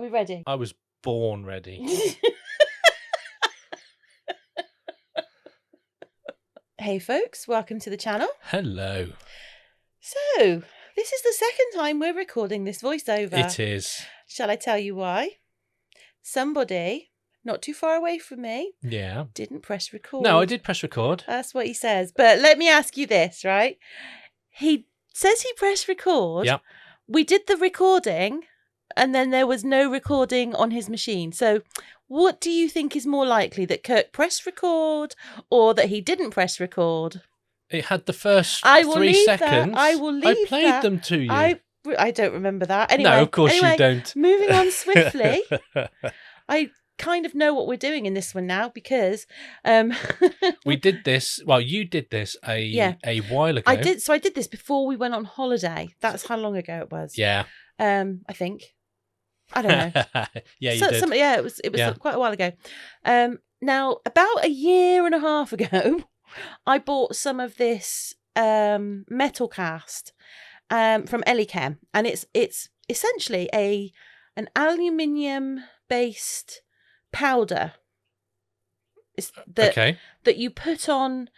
we ready? I was born ready. Hey folks, welcome to the channel. Hello. So, this is the second time we're recording this voiceover. It is. Shall I tell you why? Somebody, not too far away from me, didn't press record. No, I did press record. That's what he says. But let me ask you this, right? He says he pressed record. Yep. We did the recording and then there was no recording on his machine. So what do you think is more likely, that Kirk pressed record or that he didn't press record? It had the first I will 3 leave seconds. That. I will leave I played that. them to you. I don't remember that. Anyway, no, of course you don't. Moving on swiftly. I kind of know what we're doing in this one now because we did this. Well, you did this a while ago. I did this before we went on holiday. That's how long ago it was. Yeah. I think. I don't know. Yeah, you did. It was quite a while ago. Now, about a year and a half ago, I bought some of this metal cast from EliChem, and it's essentially an aluminium based powder. That you put on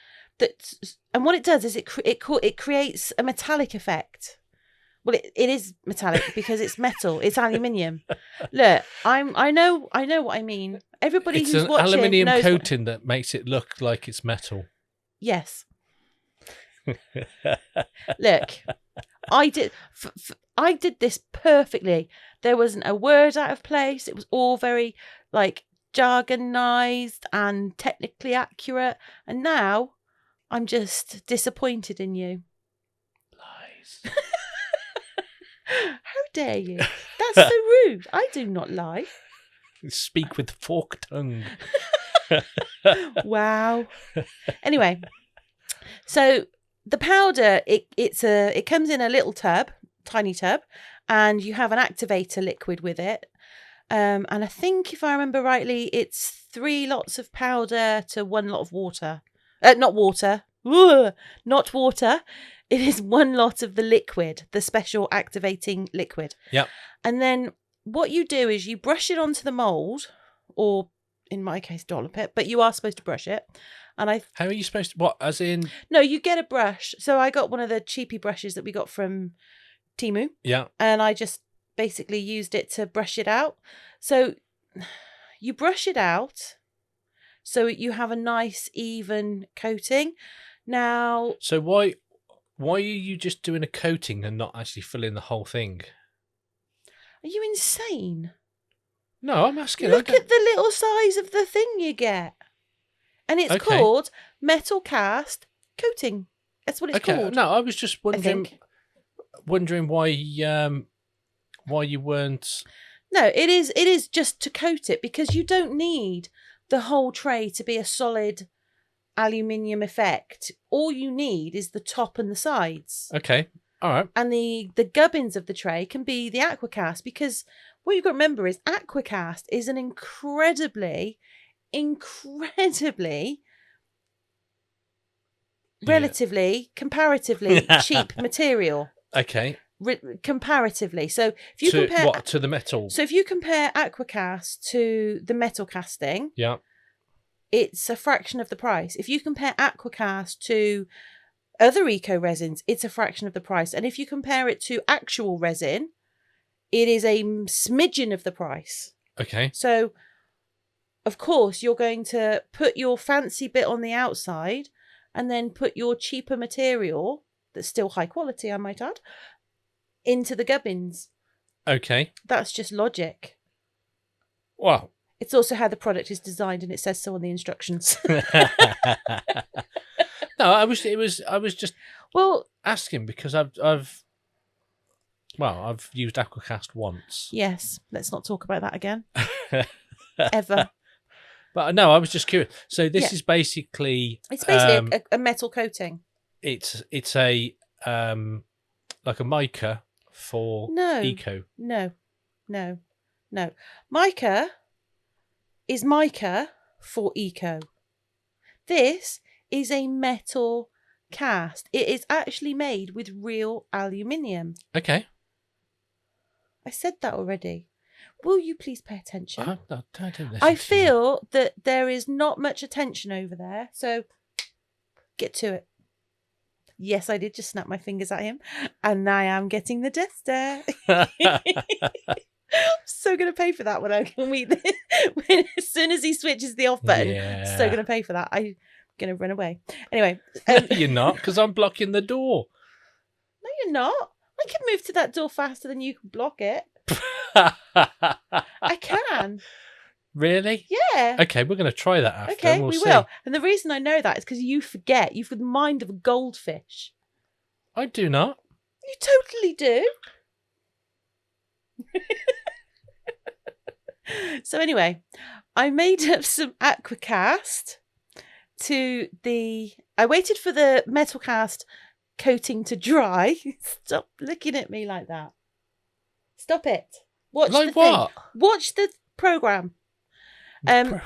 and what it does is it creates a metallic effect. Well, it is metallic because it's metal. It's aluminium. Look, I know what I mean. Everybody it's who's an watching aluminium knows coating that makes it look like it's metal. Yes. Look, I did this perfectly. There wasn't a word out of place. It was all very jargonized and technically accurate. And now I'm just disappointed in you. Lies. How dare you? That's so rude. I do not lie. Speak with forked tongue. Wow. Anyway, so the powder, it comes in a little tub, tiny tub, and you have an activator liquid with it. And I think, if I remember rightly, it's 3 lots of powder to 1 lot of water. Not water. Not water. It is 1 lot of the liquid, the special activating liquid. Yep. And then what you do is you brush it onto the mould, or in my case, dollop it, but you are supposed to brush it. And How are you supposed to? What? As in? No, you get a brush. So I got one of the cheapy brushes that we got from Temu. Yeah. And I just basically used it to brush it out. So you brush it out so you have a nice even coating. Now, so why are you just doing a coating and not actually filling the whole thing? Are you insane? No, I'm asking. Look at the little size of the thing you get. And it's called Metal Cast Coating. That's what it's called. No, I was just wondering why you weren't. No, it is just to coat it, because you don't need the whole tray to be a solid aluminium effect. All you need is the top and the sides. Okay. All right. And the gubbins of the tray can be the AquaCast, because what you've got to remember is AquaCast is an incredibly relatively, comparatively cheap material. Okay. Comparatively. So if you compare to the metal. So if you compare AquaCast to the metal casting, yeah, it's a fraction of the price. If you compare AquaCast to other eco resins, it's a fraction of the price. And if you compare it to actual resin, it is a smidgen of the price. Okay. So, of course, you're going to put your fancy bit on the outside and then put your cheaper material, that's still high quality, I might add, into the gubbins. Okay. That's just logic. Wow. It's also how the product is designed, and it says so on the instructions. No, I was just asking because I've used AquaCast once. Yes, let's not talk about that again. Ever. But no, I was just curious. So this is basically a metal coating. It's a like a mica for eco. No. Mica is mica for eco. This is a metal cast. It is actually made with real aluminium. Okay. I said that already. Will you please pay attention? I don't listen I to you. feel that there is not much attention over there, so get to it. Yes, I did just snap my fingers at him, and I am getting the death stare. I'm so going to pay for that when I can meet as soon as he switches the off button. Yeah. So going to pay for that. I'm going to run away. Anyway. You're not, because I'm blocking the door. No, you're not. I can move to that door faster than you can block it. I can. Really? Yeah. Okay, we're going to try that after. Okay, we'll we see. will. And the reason I know that is because you forget. You've got the mind of a goldfish. I do not. You totally do. So anyway, I made up some AquaCast I waited for the metal cast coating to dry. Stop looking at me like that. Stop it. Watch Like the thing. what? Watch the program. Program.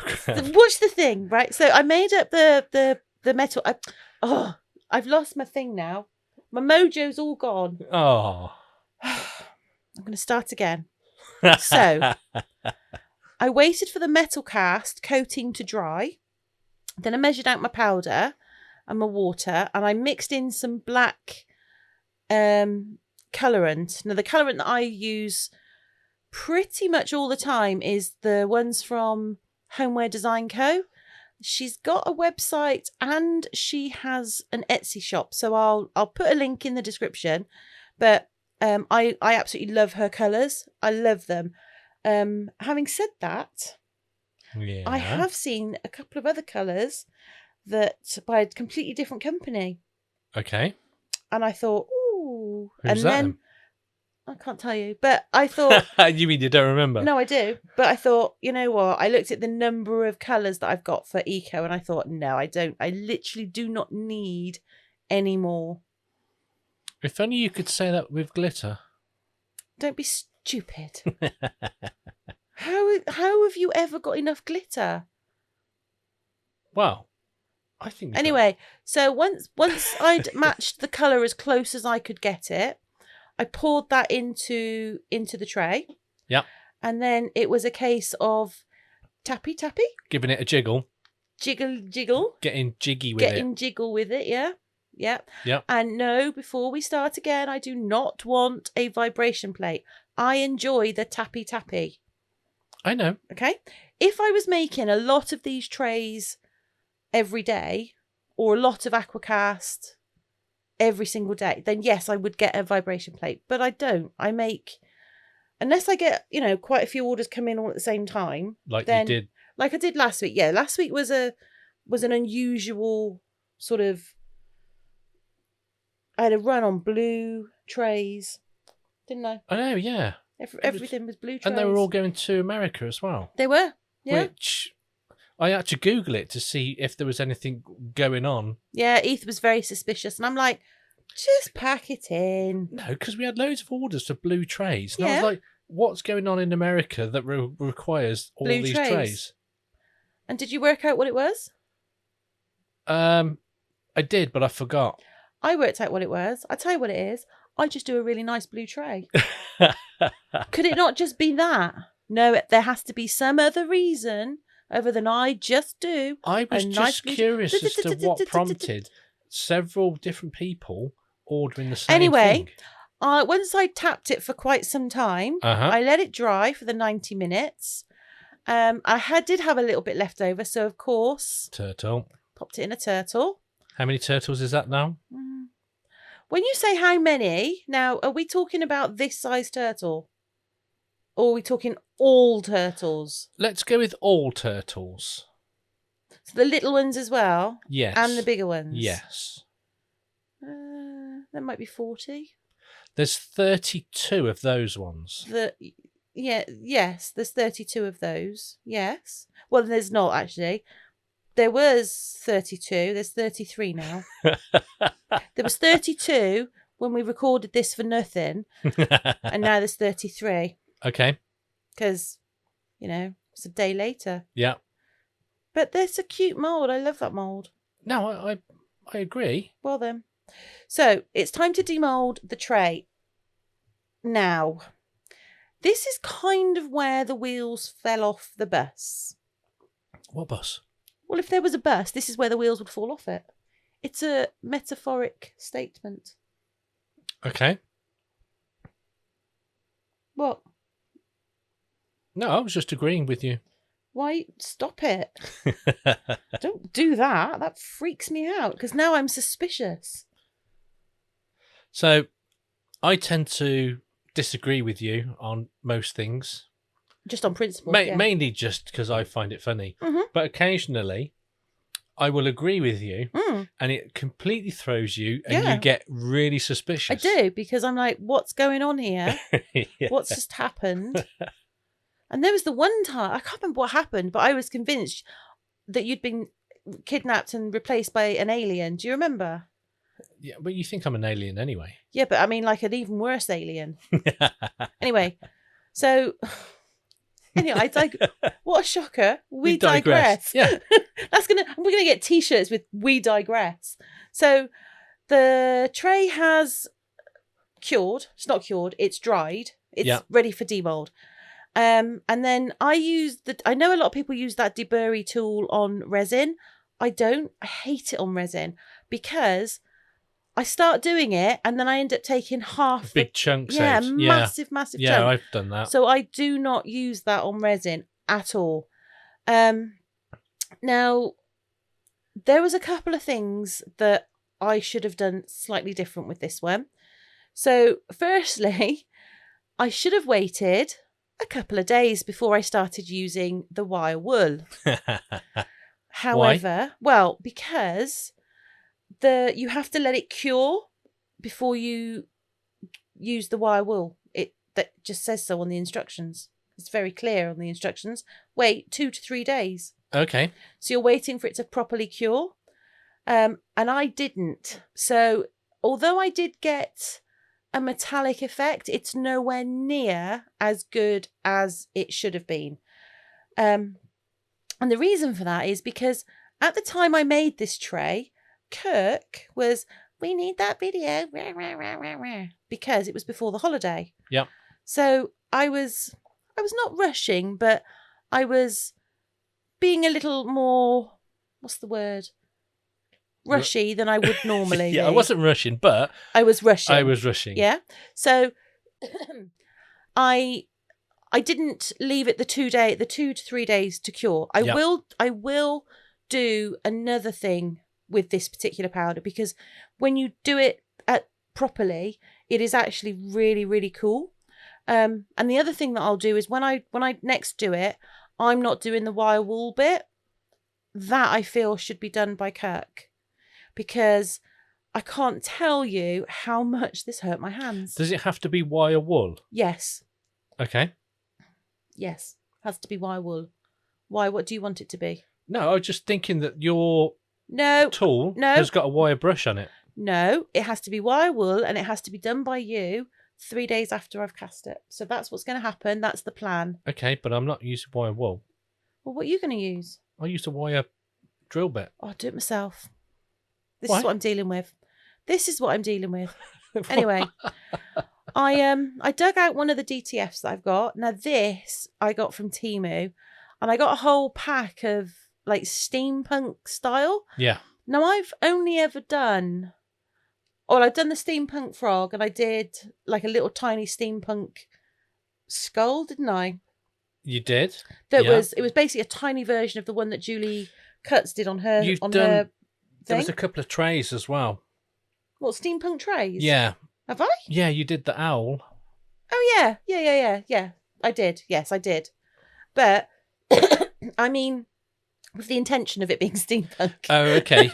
Watch the thing, right? So I made up the metal. I've lost my thing now. My mojo's all gone. Oh. I'm going to start again. So I waited for the metal cast coating to dry. Then I measured out my powder and my water, and I mixed in some black colourant. Now, the colourant that I use pretty much all the time is the ones from Homeware Design Co. She's got a website and she has an Etsy shop, so I'll put a link in the description. But I absolutely love her colours. I love them. Having said that, Yeah. I have seen a couple of other colours that by a completely different company, Okay. and I thought, ooh, Who's and that then then? I can't tell you, but I thought. You mean you don't remember? No, I do. But I thought, you know what? I looked at the number of colours that I've got for Eco and I thought, no, I don't. I literally do not need any more. If only you could say that with glitter. Don't be stupid. How have you ever got enough glitter? Well, I think... Anyway, so once I'd matched the colour as close as I could get it, I poured that into the tray. Yeah. And then it was a case of tappy. Giving it a jiggle. Jiggle. Getting jiggy with it. Getting jiggle with it, yeah. Yeah. Yep. And no, before we start again, I do not want a vibration plate. I enjoy the tappy. I know. Okay. If I was making a lot of these trays every day, or a lot of AquaCast every single day, then yes, I would get a vibration plate. But I don't. I make, unless I get, quite a few orders come in all at the same time. Like then, you did. Like I did last week. Yeah, last week was an unusual sort of, I had a run on blue trays, didn't I? I know, yeah. Everything was blue trays. And they were all going to America as well. They were, yeah. Which I had to Google it to see if there was anything going on. Yeah, Ethan was very suspicious. And I'm like, just pack it in. No, because we had loads of orders for blue trays. And I Yeah. was like, what's going on in America that requires all Blue these trays. trays? And did you work out what it was? I did, but I forgot. I worked out what it was. I tell you what it is. I just do a really nice blue tray. Could it not just be that? No, there has to be some other reason other than I just do. I was a just nice blue curious as to what prompted several different people ordering the same Anyway, thing. Once I tapped it for quite some time, I let it dry for the 90 minutes. I did have a little bit left over, so of course, Turtle. popped it in a turtle. How many turtles is that now? When you say how many, now, are we talking about this size turtle? Or are we talking all turtles? Let's go with all turtles. So the little ones as well? Yes. And the bigger ones? Yes. There might be 40. There's 32 of those ones. Yes, there's 32 of those. Yes. Well, there's not, actually. There was 32. There's 33 now. There was 32 when we recorded this for nothing. And now there's 33. Okay. Because, it's a day later. Yeah. But there's a cute mould. I love that mould. No, I agree. Well then. So, it's time to demould the tray. Now, This is kind of where the wheels fell off the bus. What bus? Well, if there was a bus, this is where the wheels would fall off it. It's a metaphoric statement. Okay. What? No, I was just agreeing with you. Why? Stop it. Don't do that. That freaks me out because now I'm suspicious. So, I tend to disagree with you on most things. Just on principle. Mainly just because I find it funny. Mm-hmm. But occasionally, I will agree with you and it completely throws you and you get really suspicious. I do, because I'm like, what's going on here? What's just happened? And there was the one time, I can't remember what happened, but I was convinced that you'd been kidnapped and replaced by an alien. Do you remember? Yeah, but you think I'm an alien anyway. Yeah, but I mean like an even worse alien. Anyway, so... Anyway, what a shocker. We digress. Yeah. We're gonna get t-shirts with "We digress." So the tray has cured. It's not cured, it's dried. It's ready for demold. And then I know a lot of people use that deburry tool on resin. I don't. I hate it on resin because I start doing it and then I end up taking half big chunks. Yeah, massive chunk. Yeah, I've done that. So I do not use that on resin at all. Now, there was a couple of things that I should have done slightly different with this one. So, firstly, I should have waited a couple of days before I started using the wire wool. However, well, because you have to let it cure before you use the wire wool. That just says so on the instructions. It's very clear on the instructions. Wait 2 to 3 days. Okay. So you're waiting for it to properly cure. And I didn't. So although I did get a metallic effect, it's nowhere near as good as it should have been. And the reason for that is because at the time I made this tray, Kirk was, we need that video, because it was before the holiday. Yeah. So I was not rushing, but I was being a little more, what's the word? Rushy than I would normally be. I wasn't rushing, but I was rushing. Yeah. So I didn't leave it the 2 to 3 days to cure. I will do another thing with this particular powder, because when you do it properly, it is actually really, really cool. And the other thing that I'll do is when I next do it, I'm not doing the wire wool bit. That I feel should be done by Kirk, because I can't tell you how much this hurt my hands. Does it have to be wire wool? Yes. Okay. Yes, has to be wire wool. Why? What do you want it to be? No, I was just thinking that your tool has got a wire brush on it. No, it has to be wire wool, and it has to be done by you 3 days after I've cast it. So that's what's going to happen. That's the plan. Okay, but I'm not using wire wool. Well, what are you going to use? I used a wire drill bit. I'll do it myself. This is what I'm dealing with. Anyway, I dug out one of the DTFs that I've got. Now this I got from Temu, and I got a whole pack of like steampunk style. Yeah. Now I've only ever done, I've done the steampunk frog, and I did like a little tiny steampunk skull, didn't I? You did. It was basically a tiny version of the one that Julie Cutts did on her. There was a couple of trays as well. What, steampunk trays? Yeah. Have I? Yeah, you did the owl. Oh yeah. I did. Yes, I did. But I mean, with the intention of it being steampunk. Oh, okay.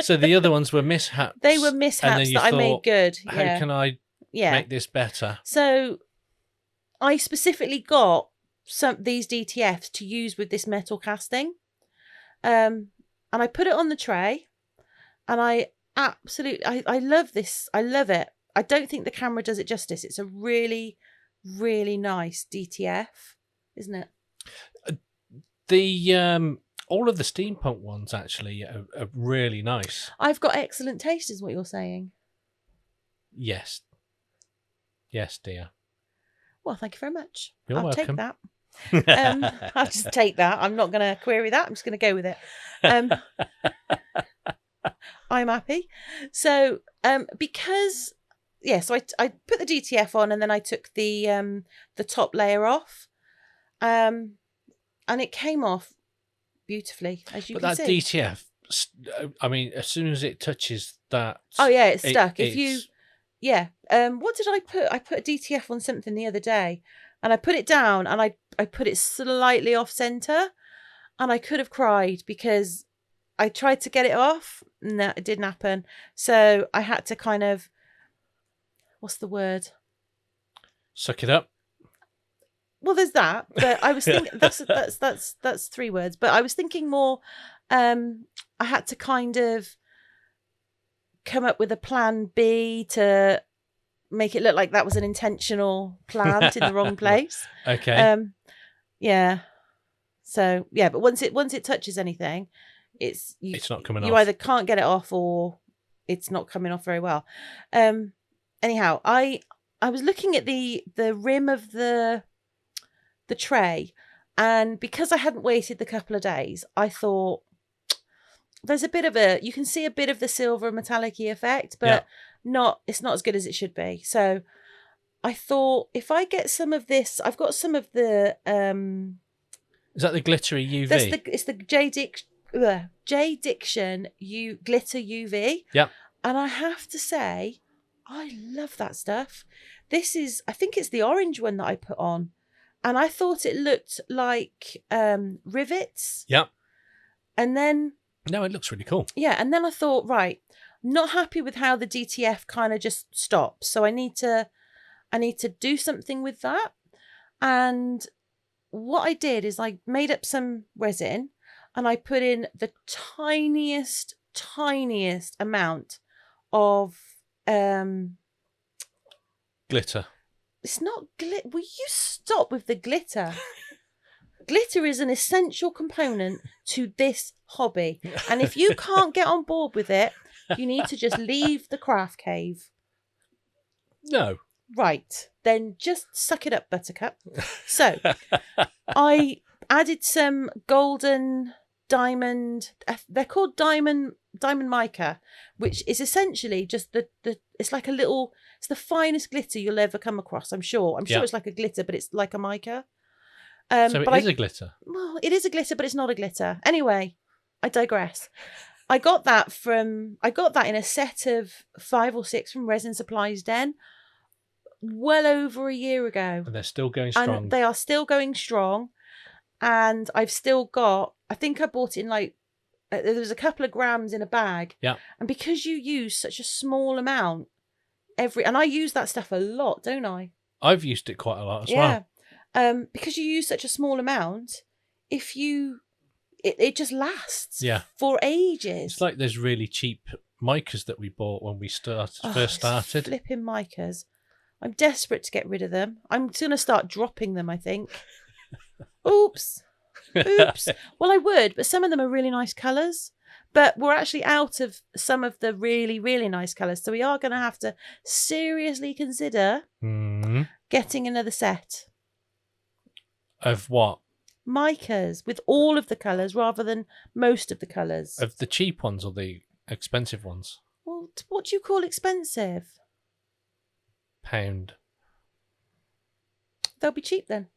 So the other ones were mishaps. They were mishaps that I made good. How can I make this better? So I specifically got these DTFs to use with this metal casting. And I put it on the tray, and I love this. I love it. I don't think the camera does it justice. It's a really, really nice DTF, isn't it? The all of the steampunk ones actually are really nice. I've got excellent taste, is what you're saying. Yes, dear. Well, thank you very much. You're I'll welcome. take that. I'll just take that. I'm not going to query that. I'm just going to go with it. I'm happy. So, because so I put the DTF on, and then I took the top layer off, and it came off beautifully, as you can see. But that DTF, I mean, as soon as it touches that, it's stuck. What did I put? I put a DTF on something the other day, and I put it down, and I put it slightly off center, and I could have cried because I tried to get it off. No, it didn't happen. So I had to kind of, what's the word? Suck it up. Well, there's that, but I was thinking that's 3 words. But I was thinking more. I had to kind of come up with a plan B to make it look like that was an intentional plant in the wrong place. Okay. Yeah. So yeah, but once it touches anything, it's not coming off. You either can't get it off or it's not coming off very well. Anyhow, I was looking at the rim of the tray, and because I hadn't waited the couple of days, I thought there's a bit of you can see a bit of the silver metallic-y effect, but it's not as good as it should be. So I thought if I get some of this, I've got some of the is that the glittery UV? It's the J Diction glitter UV. Yeah. And I have to say, I love that stuff. I think it's the orange one that I put on, and I thought it looked like rivets. Yeah. And then it looks really cool. Yeah, and then I thought, right, I'm not happy with how the DTF kind of just stops, so I need to do something with that. And what I did is I made up some resin, and I put in the tiniest amount of glitter. It's not glitter. Will you stop with the glitter? Glitter is an essential component to this hobby. And if you can't get on board with it, you need to just leave the craft cave. No. Right. Then just suck it up, Buttercup. So I added some golden diamond. They're called diamond mica, which is essentially just it's like a little, it's the finest glitter you'll ever come across. I'm sure it's like a glitter, but it's like a mica. So it is a glitter. Well, it is a glitter, but it's not a glitter. Anyway, I digress. I got that in a set of 5 or 6 from Resin Supplies Den, well over a year ago. And they're still going strong. And they are still going strong. And I've still got, I think I bought it in there was a couple of grams in a bag. Yeah. And because you use such a small amount and I use that stuff a lot, don't I? I've used it quite a lot as well. Because you use such a small amount, it just lasts for ages. It's like those really cheap micas that we bought when we first started. Flipping micas. I'm desperate to get rid of them. I'm going to start dropping them, I think. Oops. Well, I would, but some of them are really nice colours. But we're actually out of some of the really, really nice colours. So we are going to have to seriously consider getting another set. Of what? Micas with all of the colours rather than most of the colours. Of the cheap ones or the expensive ones? Well, what do you call expensive? £1. They'll be cheap then.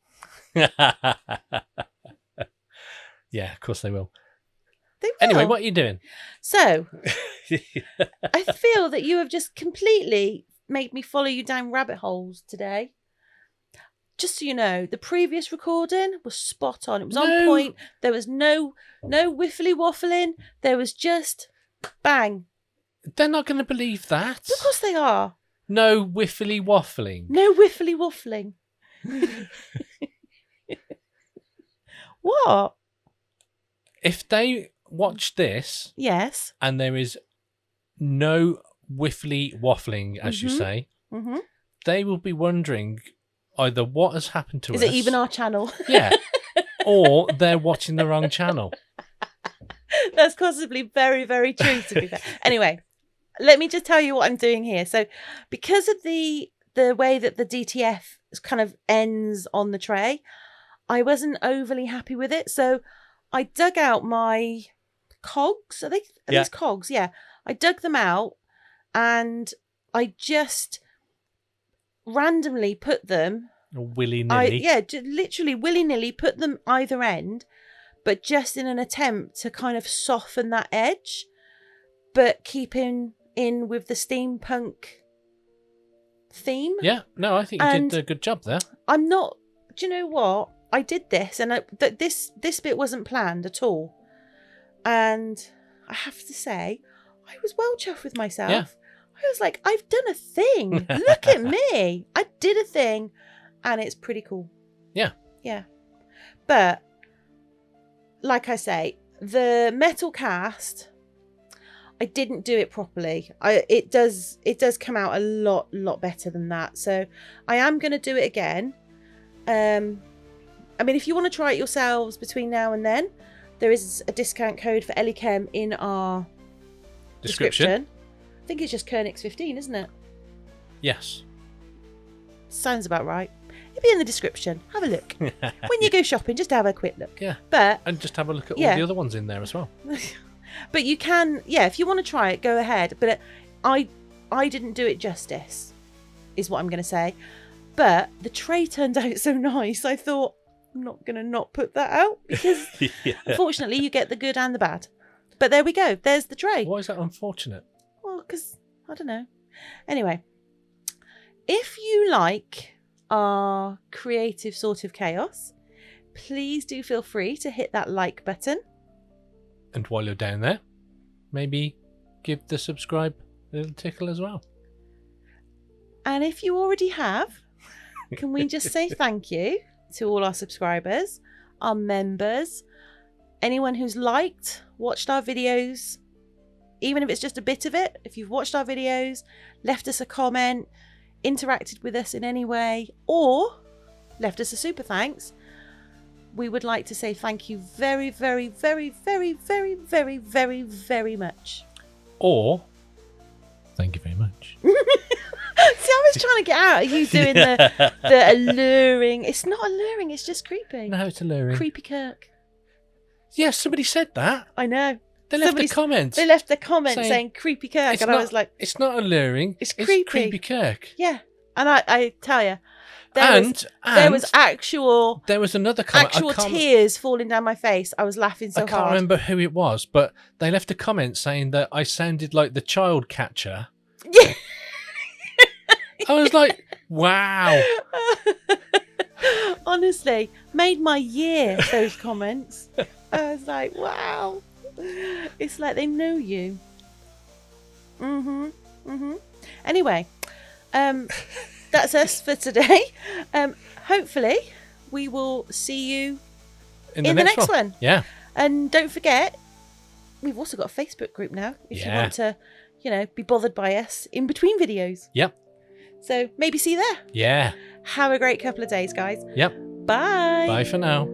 Yeah, of course they will. They will. Anyway, what are you doing? So, I feel that you have just completely made me follow you down rabbit holes today. Just so you know, the previous recording was spot on. It was on point. There was no whiffly waffling. There was just bang. They're not going to believe that. Of course they are. No whiffly waffling. No whiffly waffling. What? If they watch this, yes, and there is no whiffly waffling, as you say, they will be wondering either what has happened to us. Is it even our channel? Yeah. Or they're watching the wrong channel. That's possibly very, very true, to be fair. Anyway, let me just tell you what I'm doing here. So because of the way that the DTF kind of ends on the tray. I wasn't overly happy with it, so I dug out my cogs. Are these cogs? Yeah. I dug them out and I just randomly put them willy-nilly. Literally willy-nilly put them either end, but just in an attempt to kind of soften that edge, but keeping in with the steampunk theme. Yeah, no, I think you did a good job there. I'm not. Do you know what? I did this, and this bit wasn't planned at all. And I have to say, I was well chuffed with myself. Yeah. I was like, I've done a thing. Look at me. I did a thing, and it's pretty cool. Yeah. Yeah. But like I say, the metal cast, I didn't do it properly. It does come out a lot better than that. So I am going to do it again. I mean, if you want to try it yourselves between now and then, there is a discount code for EliChem in our description. I think it's just Kirnix 15, isn't it? Yes. Sounds about right. It'll be in the description. Have a look. When you go shopping, just have a quick look. Yeah. And just have a look at all the other ones in there as well. But you can, if you want to try it, go ahead. But I didn't do it justice, is what I'm going to say. But the tray turned out so nice, I thought, I'm not going to not put that out. Because unfortunately, you get the good and the bad. But there we go. There's the tray. Why is that unfortunate? Well, because, I don't know. Anyway, if you like our creative sort of chaos, please do feel free to hit that like button. And while you're down there, maybe give the subscribe a little tickle as well. And if you already have, can we just say thank you to all our subscribers, our members, anyone who's watched our videos, even if it's just a bit of it. If you've watched our videos, left us a comment, interacted with us in any way, or left us a super thanks, we would like to say thank you very, very, very, very, very, very, very, very much. Or thank you very much. See, I was trying to get out of you doing the alluring. It's not alluring, it's just creepy. No, it's alluring. Creepy Kirk. Yeah, somebody said that. I know. They left a comment. They left a comment saying creepy Kirk, and I was like, it's not alluring. It's creepy. Creepy Kirk. Yeah, and I tell you, there was another comment. Actual tears falling down my face. I was laughing so hard. I can't remember who it was, but they left a comment saying that I sounded like the child catcher. Yeah. I was like, wow. Honestly, made my year, those comments. I was like, wow. It's like they know you. Anyway, that's us for today. Hopefully, we will see you in the next one. Yeah. And don't forget, we've also got a Facebook group now. If you want to, be bothered by us in between videos. Yep. So maybe see you there. Yeah. Have a great couple of days, guys. Yep. Bye. Bye for now.